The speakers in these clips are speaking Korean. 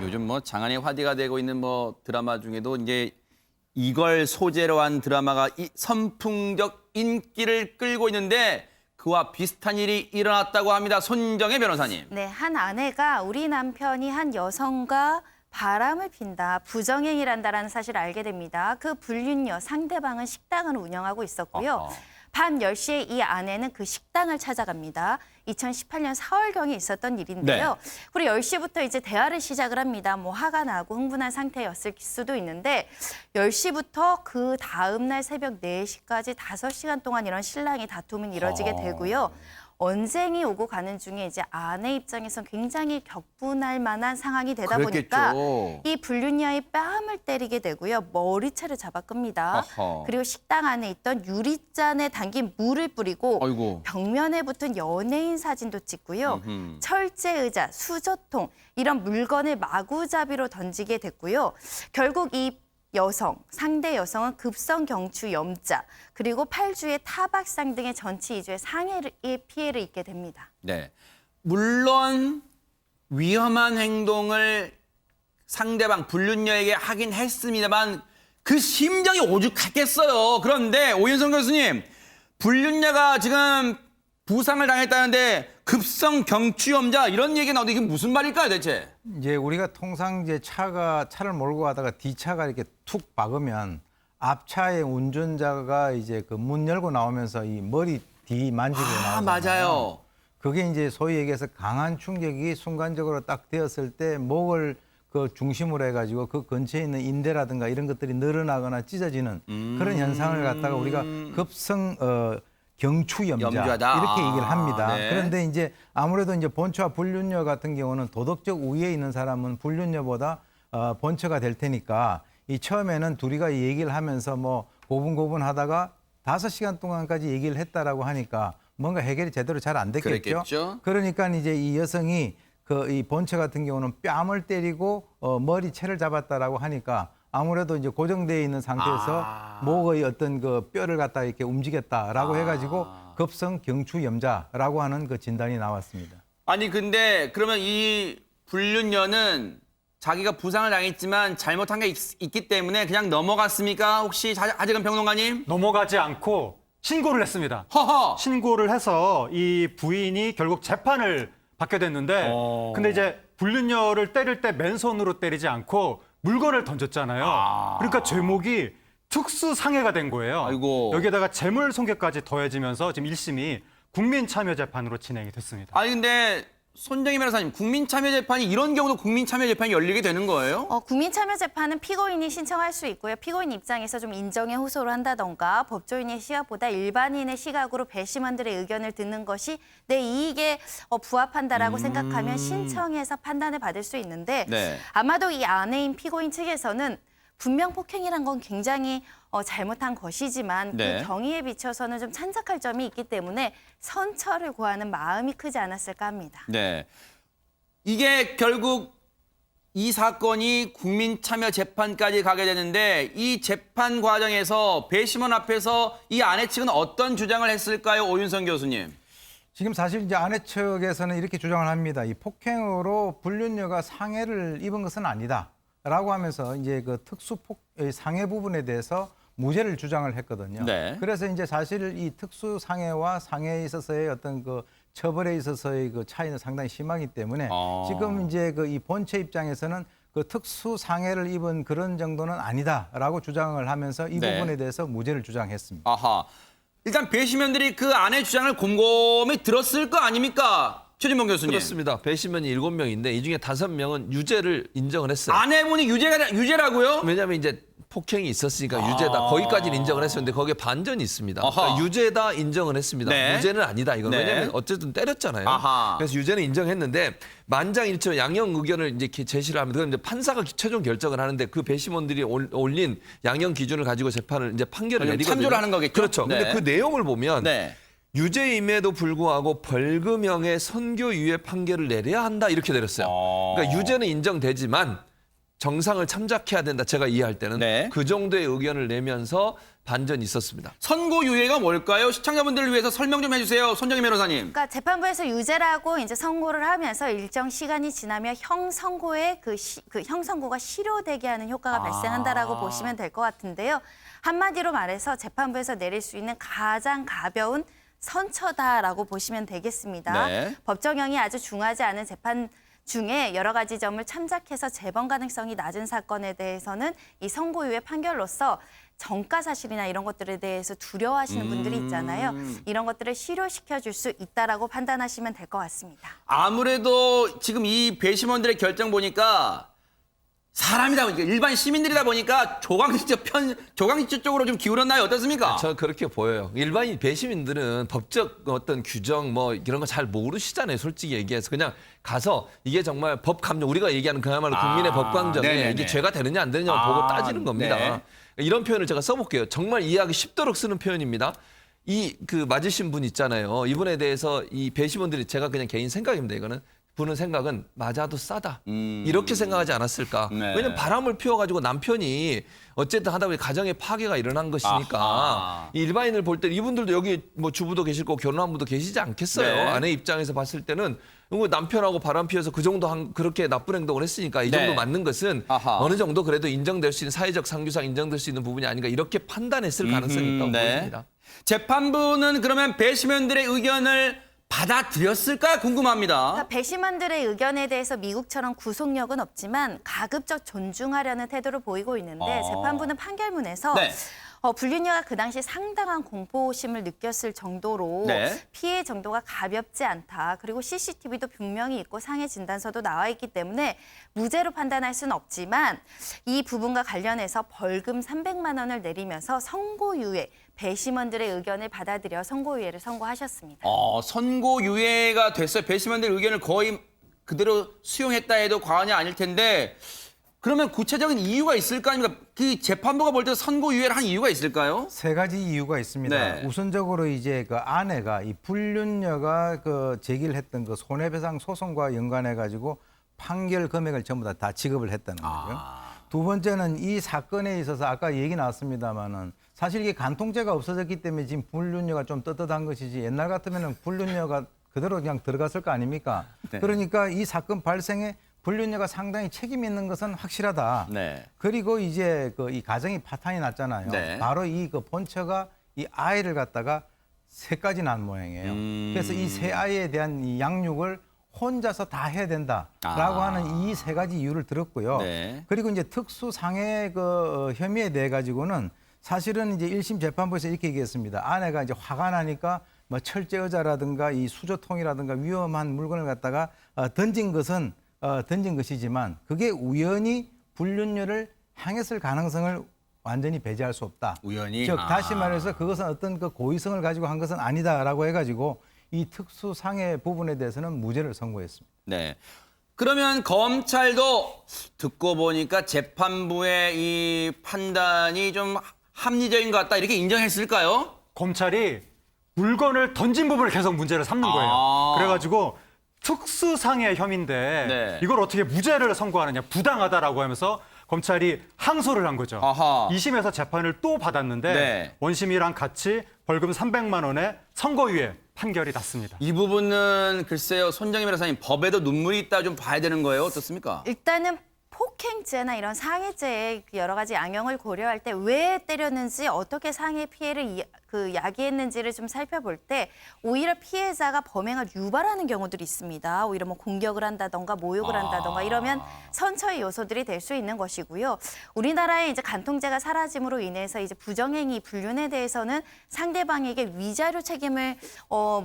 요즘 뭐 장안의 화제가 되고 있는 뭐 드라마 중에도 이제 이걸 소재로 한 드라마가 선풍적 인기를 끌고 있는데 그와 비슷한 일이 일어났다고 합니다. 손정혜 변호사님. 네, 한 아내가 우리 남편이 한 여성과 바람을 핀다, 부정행위란다라는 사실을 알게 됩니다. 그 불륜녀 상대방은 식당을 운영하고 있었고요. 어허. 밤 10시에 이 아내는 그 식당을 찾아갑니다. 2018년 4월경에 있었던 일인데요. 네. 그리고 10시부터 이제 대화를 시작을 합니다. 뭐 화가 나고 흥분한 상태였을 수도 있는데 10시부터 그 다음 날 새벽 4시까지 5시간 동안 이런 신랑이 다툼은 이뤄지게 되고요. 언쟁이 오고 가는 중에 이제 아내 입장에선 굉장히 격분할 만한 상황이 되다 보니까 그랬겠죠. 이 불륜녀의 뺨을 때리게 되고요. 머리채를 잡아 끕니다. 어허. 그리고 식당 안에 있던 유리잔에 담긴 물을 뿌리고 아이고. 벽면에 붙은 연예인 사진도 찍고요. 음흠. 철제 의자, 수저통 이런 물건을 마구잡이로 던지게 됐고요. 결국 이 상대 여성은 급성 경추 염자, 그리고 팔주에 타박상 등의 전치 2주의 상해의 피해를 입게 됩니다. 네. 물론 위험한 행동을 상대방 불륜녀에게 하긴 했습니다만 그 심정이 오죽했겠어요. 그런데 오윤성 교수님, 불륜녀가 지금 부상을 당했다는데 급성 경추염자 이런 얘기가 나오는데 이게 무슨 말일까요, 대체? 이제 우리가 통상 이제 차를 몰고 가다가 뒤차가 이렇게 툭 박으면 앞차의 운전자가 이제 그 문 열고 나오면서 이 머리 뒤 만지고 아, 나오잖아요. 맞아요. 그게 이제 소위 얘기해서 강한 충격이 순간적으로 딱 되었을 때 목을 그 중심으로 해가지고 그 근처에 있는 인대라든가 이런 것들이 늘어나거나 찢어지는 그런 현상을 갖다가 우리가 급성 경추염자 염좌다. 이렇게 얘기를 합니다. 네. 그런데 이제 아무래도 이제 본처와 불륜녀 같은 경우는 도덕적 우위에 있는 사람은 불륜녀보다 본처가 될 테니까 이 처음에는 둘이가 이 얘기를 하면서 뭐 고분고분하다가 5시간 동안까지 얘기를 했다라고 하니까 뭔가 해결이 제대로 잘 안 됐겠죠. 그랬겠죠. 그러니까 이제 이 여성이 이 본처 같은 경우는 뺨을 때리고 머리채를 잡았다라고 하니까 아무래도 이제 고정되어 있는 상태에서 목의 어떤 그 뼈를 갖다 이렇게 움직였다라고 해가지고 급성 경추염자라고 하는 그 진단이 나왔습니다. 아니 근데 그러면 이 불륜녀는 자기가 부상을 당했지만 잘못한 게 있기 때문에 그냥 넘어갔습니까? 혹시 하재근 평론가님? 넘어가지 않고 신고를 했습니다. 허허. 신고를 해서 이 부인이 결국 재판을 받게 됐는데 근데 이제 불륜녀를 때릴 때 맨손으로 때리지 않고 물건을 던졌잖아요. 그러니까 제목이 특수상해가 된 거예요. 아이고. 여기에다가 재물손괴까지 더해지면서 지금 1심이 국민참여재판으로 진행이 됐습니다. 아니 근데 손정희 변호사님, 국민참여재판이 이런 경우도 국민참여재판이 열리게 되는 거예요? 국민참여재판은 피고인이 신청할 수 있고요. 피고인 입장에서 좀 인정에 호소를 한다던가 법조인의 시각보다 일반인의 시각으로 배심원들의 의견을 듣는 것이 내 이익에 부합한다라고 생각하면 신청해서 판단을 받을 수 있는데 네. 아마도 이 아내인 피고인 측에서는 분명 폭행이란 건 굉장히 잘못한 것이지만 네. 그 경위에 비춰서는 좀 참작할 점이 있기 때문에 선처를 고하는 마음이 크지 않았을까 합니다. 네. 이게 결국 이 사건이 국민참여재판까지 가게 되는데 이 재판 과정에서 배심원 앞에서 이 아내 측은 어떤 주장을 했을까요, 오윤성 교수님? 지금 사실 이제 아내 측에서는 이렇게 주장을 합니다. 이 폭행으로 불륜녀가 상해를 입은 것은 아니다라고 하면서 이제 그 상해 부분에 대해서 무죄를 주장을 했거든요. 네. 그래서 이제 사실 이 특수 상해와 상해에 있어서의 어떤 그 처벌에 있어서의 그 차이는 상당히 심하기 때문에 지금 이제 그 이 본체 입장에서는 그 특수 상해를 입은 그런 정도는 아니다라고 주장을 하면서 이 네. 부분에 대해서 무죄를 주장했습니다. 아하. 일단 배심원들이 그 아내 주장을 곰곰이 들었을 거 아닙니까? 최진봉 교수님. 그렇습니다. 배심원이 7명인데 이 중에 5명은 유죄를 인정을 했어요. 아내분이 유죄라고요? 왜냐하면 이제 폭행이 있었으니까 유죄다. 거기까지는 인정을 했었는데 거기에 반전이 있습니다. 그러니까 유죄다 인정을 했습니다. 네. 무죄는 아니다 이거. 네. 왜냐하면 어쨌든 때렸잖아요. 아하. 그래서 유죄는 인정했는데 만장일치로 양형 의견을 이제 제시를 합니다. 그럼 이제 판사가 최종 결정을 하는데 그 배심원들이 올린 양형 기준을 가지고 재판을 이제 판결을 내리거든요. 참조를 하는 거겠죠? 그렇죠. 네. 근데 그 내용을 보면 네. 유죄임에도 불구하고 벌금형의 선고유예 판결을 내려야 한다 이렇게 내렸어요. 그러니까 유죄는 인정되지만 정상을 참작해야 된다. 제가 이해할 때는 네. 그 정도의 의견을 내면서 반전이 있었습니다. 선고유예가 뭘까요? 시청자분들을 위해서 설명 좀 해주세요. 손정희 변호사님. 그러니까 재판부에서 유죄라고 이제 선고를 하면서 일정 시간이 지나면 형 선고가 실효되게 하는 효과가 발생한다라고 보시면 될 것 같은데요. 한마디로 말해서 재판부에서 내릴 수 있는 가장 가벼운 선처다라고 보시면 되겠습니다. 네. 법정형이 아주 중하지 않은 재판 중에 여러 가지 점을 참작해서 재범 가능성이 낮은 사건에 대해서는 이 선고유예 판결로서 정가 사실이나 이런 것들에 대해서 두려워하시는 분들이 있잖아요. 이런 것들을 실효시켜 줄 수 있다라고 판단하시면 될 것 같습니다. 아무래도 지금 이 배심원들의 결정 보니까 사람이다 보니까 일반 시민들이다 보니까 조강지처 쪽으로 좀 기울었나요? 어떻습니까? 저는 그렇게 보여요. 일반인 배시민들은 법적 어떤 규정 뭐 이런 거 잘 모르시잖아요. 솔직히 얘기해서 그냥 가서 이게 정말 법 감정 우리가 얘기하는 그야말로 국민의 법 감정에 네네네. 이게 죄가 되느냐 안 되느냐 보고 따지는 겁니다. 네. 이런 표현을 제가 써볼게요. 정말 이해하기 쉽도록 쓰는 표현입니다. 이 그 맞으신 분 있잖아요. 이분에 대해서 이 배심원들이 제가 그냥 개인 생각입니다. 이거는. 분은 생각은 맞아도 싸다. 이렇게 생각하지 않았을까. 네. 왜냐면 바람을 피워가지고 남편이 어쨌든 하다 보니 가정의 파괴가 일어난 것이니까 아하. 이 일반인을 볼 때 이분들도 여기 뭐 주부도 계실 거고 결혼한 분도 계시지 않겠어요. 네. 아내 입장에서 봤을 때는 남편하고 바람 피워서 그 정도 그렇게 나쁜 행동을 했으니까 이 정도 네. 맞는 것은 아하. 어느 정도 그래도 인정될 수 있는 사회적 상규상 인정될 수 있는 부분이 아닌가 이렇게 판단했을 가능성이 있다고 보입니다. 재판부는 그러면 배심원들의 의견을 받아들였을까 궁금합니다. 그러니까 배심원들의 의견에 대해서 미국처럼 구속력은 없지만 가급적 존중하려는 태도를 보이고 있는데 재판부는 판결문에서 네. 불륜녀가 그 당시 상당한 공포심을 느꼈을 정도로 네. 피해 정도가 가볍지 않다. 그리고 CCTV도 분명히 있고 상해 진단서도 나와 있기 때문에 무죄로 판단할 수는 없지만 이 부분과 관련해서 벌금 300만 원을 내리면서 선고유예, 배심원들의 의견을 받아들여 선고유예를 선고하셨습니다. 선고유예가 됐어요. 배심원들 의견을 거의 그대로 수용했다 해도 과언이 아닐 텐데 그러면 구체적인 이유가 있을 거 아닙니까? 그 재판부가 볼 때 선고유예를 한 이유가 있을까요? 세 가지 이유가 있습니다. 네. 우선적으로 이제 그 아내가 이 불륜녀가 그 제기를 했던 그 손해배상 소송과 연관해 가지고 판결 금액을 전부 다 지급을 했다는 거고요. 두 번째는 이 사건에 있어서 아까 얘기 나왔습니다마는 사실 이게 간통죄가 없어졌기 때문에 지금 불륜녀가 좀 떳떳한 것이지 옛날 같으면은 불륜녀가 그대로 그냥 들어갔을 거 아닙니까? 네. 그러니까 이 사건 발생에 불륜녀가 상당히 책임 있는 것은 확실하다. 네. 그리고 이제 그 이 가정이 파탄이 났잖아요. 네. 바로 이 그 본처가 이 아이를 갖다가 셋까지 낳은 모양이에요. 그래서 이 세 아이에 대한 이 양육을 혼자서 다 해야 된다라고 하는 이 세 가지 이유를 들었고요. 네. 그리고 이제 특수 상해 그 혐의에 대해 가지고는 사실은 이제 1심 재판부에서 이렇게 얘기했습니다. 아내가 이제 화가 나니까 뭐 철제 의자라든가 이 수저통이라든가 위험한 물건을 갖다가 던진 것이지만 그게 우연히 불륜녀를 향했을 가능성을 완전히 배제할 수 없다. 우연히? 즉 다시 말해서 그것은 어떤 그 고의성을 가지고 한 것은 아니다라고 해가지고 이 특수상해 부분에 대해서는 무죄를 선고했습니다. 네. 그러면 검찰도 듣고 보니까 재판부의 이 판단이 좀 합리적인 것 같다 이렇게 인정했을까요? 검찰이 물건을 던진 부분을 계속 문제를 삼는 거예요. 아. 그래가지고 특수상해 혐의인데 네. 이걸 어떻게 무죄를 선고하느냐 부당하다라고 하면서 검찰이 항소를 한 거죠. 아하. 2심에서 재판을 또 받았는데 네. 원심이랑 같이 벌금 300만 원의 선고유예 판결이 났습니다. 이 부분은 글쎄요, 손정희 변호사님 법에도 눈물이 있다 좀 봐야 되는 거예요. 어떻습니까? 일단은 폭행죄나 이런 상해죄의 여러 가지 양형을 고려할 때 왜 때렸는지 어떻게 상해 피해를 야기했는지를 좀 살펴볼 때 오히려 피해자가 범행을 유발하는 경우들이 있습니다. 오히려 뭐 공격을 한다던가 모욕을 한다던가 이러면 선처의 요소들이 될 수 있는 것이고요. 우리나라의 이제 간통죄가 사라짐으로 인해서 이제 부정행위 불륜에 대해서는 상대방에게 위자료 책임을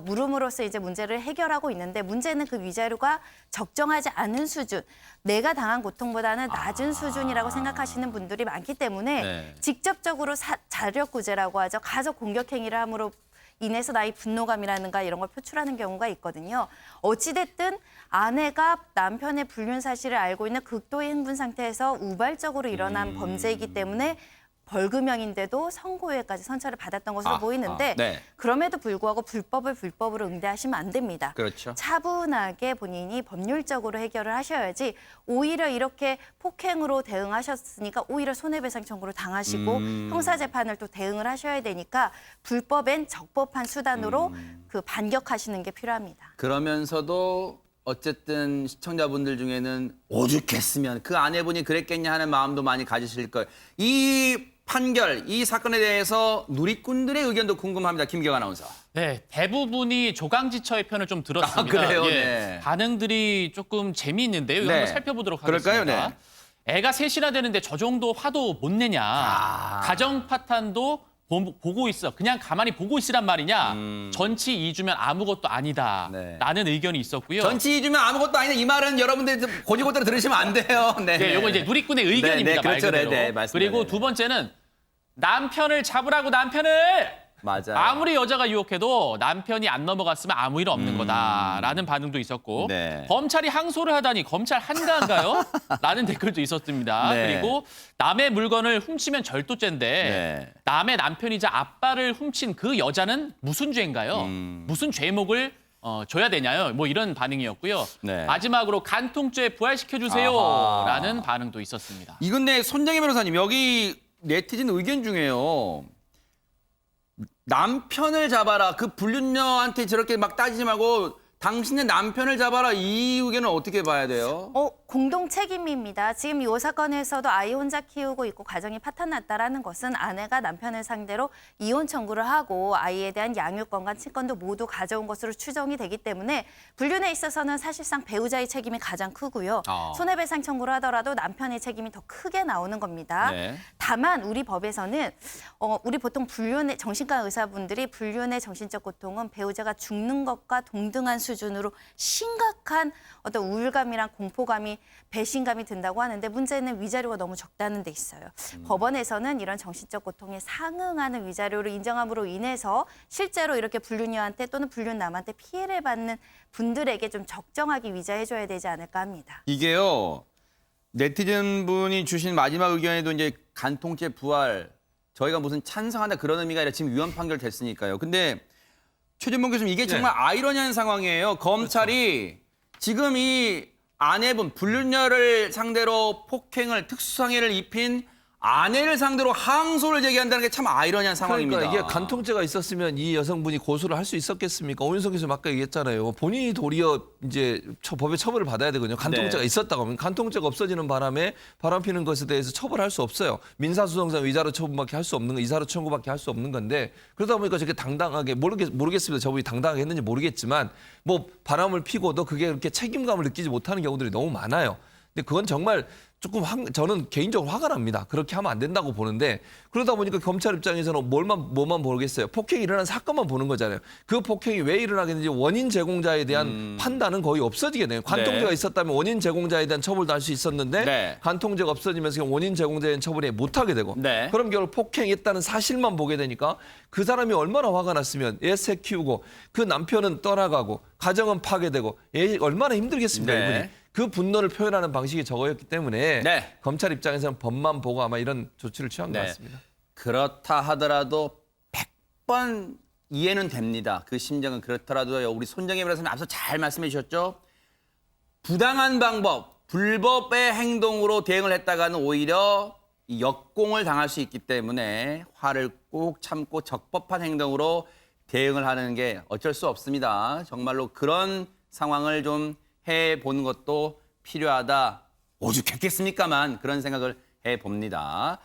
물음으로써 이제 문제를 해결하고 있는데 문제는 그 위자료가 적정하지 않은 수준, 내가 당한 고통보다는 낮은 수준이라고 생각하시는 분들이 많기 때문에 네. 직접적으로 자력구제라고 하죠. 가족 공격 행위를 함으로 인해서 나의 분노감이라든가 이런 걸 표출하는 경우가 있거든요. 어찌됐든 아내가 남편의 불륜 사실을 알고 있는 극도의 흥분 상태에서 우발적으로 일어난 범죄이기 때문에 벌금형인데도 선고유예까지 선처를 받았던 것으로 보이는데 네. 그럼에도 불구하고 불법을 불법으로 응대하시면 안 됩니다. 그렇죠. 차분하게 본인이 법률적으로 해결을 하셔야지 오히려 이렇게 폭행으로 대응하셨으니까 오히려 손해배상 청구를 당하시고 형사재판을 또 대응을 하셔야 되니까 불법엔 적법한 수단으로 그 반격하시는 게 필요합니다. 그러면서도 어쨌든 시청자분들 중에는 오죽했으면 그 아내분이 그랬겠냐 하는 마음도 많이 가지실 거예요. 이 판결, 이 사건에 대해서 누리꾼들의 의견도 궁금합니다. 김기영 아나운서. 네, 대부분이 조강지처의 편을 좀 들었습니다. 아, 그래요? 예, 네. 반응들이 조금 재미있는데요. 이거 네. 한번 살펴보도록 그럴까요? 하겠습니다. 네. 애가 셋이나 되는데 저 정도 화도 못 내냐. 가정 파탄도 보고 있어. 그냥 가만히 보고 있으란 말이냐. 전치 2주면 아무것도 아니다. 네. 라는 의견이 있었고요. 전치 주면 아무것도 아니다. 이 말은 여러분들 고지고대로 들으시면 안 돼요. 네. 네, 요거 이제 누리꾼의 의견입니다. 네, 그렇죠. 말 그대로. 네, 맞습니다. 그리고 네, 네. 두 번째는 남편을 잡으라고 남편을 맞아요. 아무리 여자가 유혹해도 남편이 안 넘어갔으면 아무 일 없는 거다라는 반응도 있었고 네. 검찰이 항소를 하다니 검찰 한가한가요? 라는 댓글도 있었습니다. 네. 그리고 남의 물건을 훔치면 절도죄인데 네. 남의 남편이자 아빠를 훔친 그 여자는 무슨 죄인가요? 무슨 죄목을 줘야 되냐요? 뭐 이런 반응이었고요. 네. 마지막으로 간통죄 부활시켜주세요라는 반응도 있었습니다. 이근데 손정혜 변호사님, 여기 네티즌 의견 중에요. 남편을 잡아라. 그 불륜녀한테 저렇게 막 따지지 말고 당신의 남편을 잡아라. 이 의견은 어떻게 봐야 돼요? 공동 책임입니다. 지금 이 사건에서도 아이 혼자 키우고 있고 가정이 파탄났다라는 것은 아내가 남편을 상대로 이혼 청구를 하고 아이에 대한 양육권과 친권도 모두 가져온 것으로 추정이 되기 때문에 불륜에 있어서는 사실상 배우자의 책임이 가장 크고요. 손해배상 청구를 하더라도 남편의 책임이 더 크게 나오는 겁니다. 네. 다만 우리 법에서는 우리 보통 불륜의 정신과 의사분들이 불륜의 정신적 고통은 배우자가 죽는 것과 동등한 수준으로 심각한 어떤 우울감이랑 공포감이 배신감이 든다고 하는데 문제는 위자료가 너무 적다는 데 있어요. 법원에서는 이런 정신적 고통에 상응하는 위자료를 인정함으로 인해서 실제로 이렇게 불륜녀한테 또는 불륜남한테 피해를 받는 분들에게 좀 적정하게 위자해줘야 되지 않을까 합니다. 이게요. 네티즌 분이 주신 마지막 의견에도 이제 간통죄 부활 저희가 무슨 찬성한다 그런 의미가 아니라 지금 위헌 판결 됐으니까요. 근데 최진봉 교수님 이게 정말 아이러니한 상황이에요. 검찰이 지금 이 아내분 불륜녀를 상대로 폭행을 특수상해를 입힌 아내를 상대로 항소를 제기한다는 게 참 아이러니한 상황입니다. 그러니까 이게 간통죄가 있었으면 이 여성분이 고소를 할 수 있었겠습니까? 오윤석 교수님 아까 얘기했잖아요. 본인이 도리어 이제 법의 처벌을 받아야 되거든요. 간통죄가 네. 있었다고 하면 간통죄가 없어지는 바람에 바람피는 것에 대해서 처벌할 수 없어요. 민사소송상 위자료 처분밖에 할 수 없는 거, 이사료 청구밖에 할 수 없는 건데 그러다 보니까 저렇게 당당하게 모르겠습니다. 저분이 당당하게 했는지 모르겠지만 뭐 바람을 피고도 그게 그렇게 책임감을 느끼지 못하는 경우들이 너무 많아요. 근데 그건 정말 조금 저는 개인적으로 화가 납니다. 그렇게 하면 안 된다고 보는데 그러다 보니까 검찰 입장에서는 뭐만 보겠어요. 폭행이 일어난 사건만 보는 거잖아요. 그 폭행이 왜 일어나겠는지 원인 제공자에 대한 판단은 거의 없어지게 돼요. 간통죄가 있었다면 원인 제공자에 대한 처벌도 할 수 있었는데 네. 간통죄가 없어지면서 그냥 원인 제공자에 대한 처벌이 못하게 되고 네. 그럼 결국 폭행했다는 사실만 보게 되니까 그 사람이 얼마나 화가 났으면 애 새 키우고 그 남편은 떠나가고 가정은 파괴되고 얼마나 힘들겠습니까 네. 이분이. 그 분노를 표현하는 방식이 저거였기 때문에 네. 검찰 입장에서는 법만 보고 아마 이런 조치를 취한 것 네. 같습니다. 그렇다 하더라도 100번 이해는 됩니다. 그 심정은 그렇더라도요. 우리 손정혜 변호사님 앞서 잘 말씀해 주셨죠. 부당한 방법, 불법의 행동으로 대응을 했다가는 오히려 이 역공을 당할 수 있기 때문에 화를 꼭 참고 적법한 행동으로 대응을 하는 게 어쩔 수 없습니다. 정말로 그런 상황을 좀 해보는 것도 필요하다. 오죽했겠습니까만 그런 생각을 해봅니다.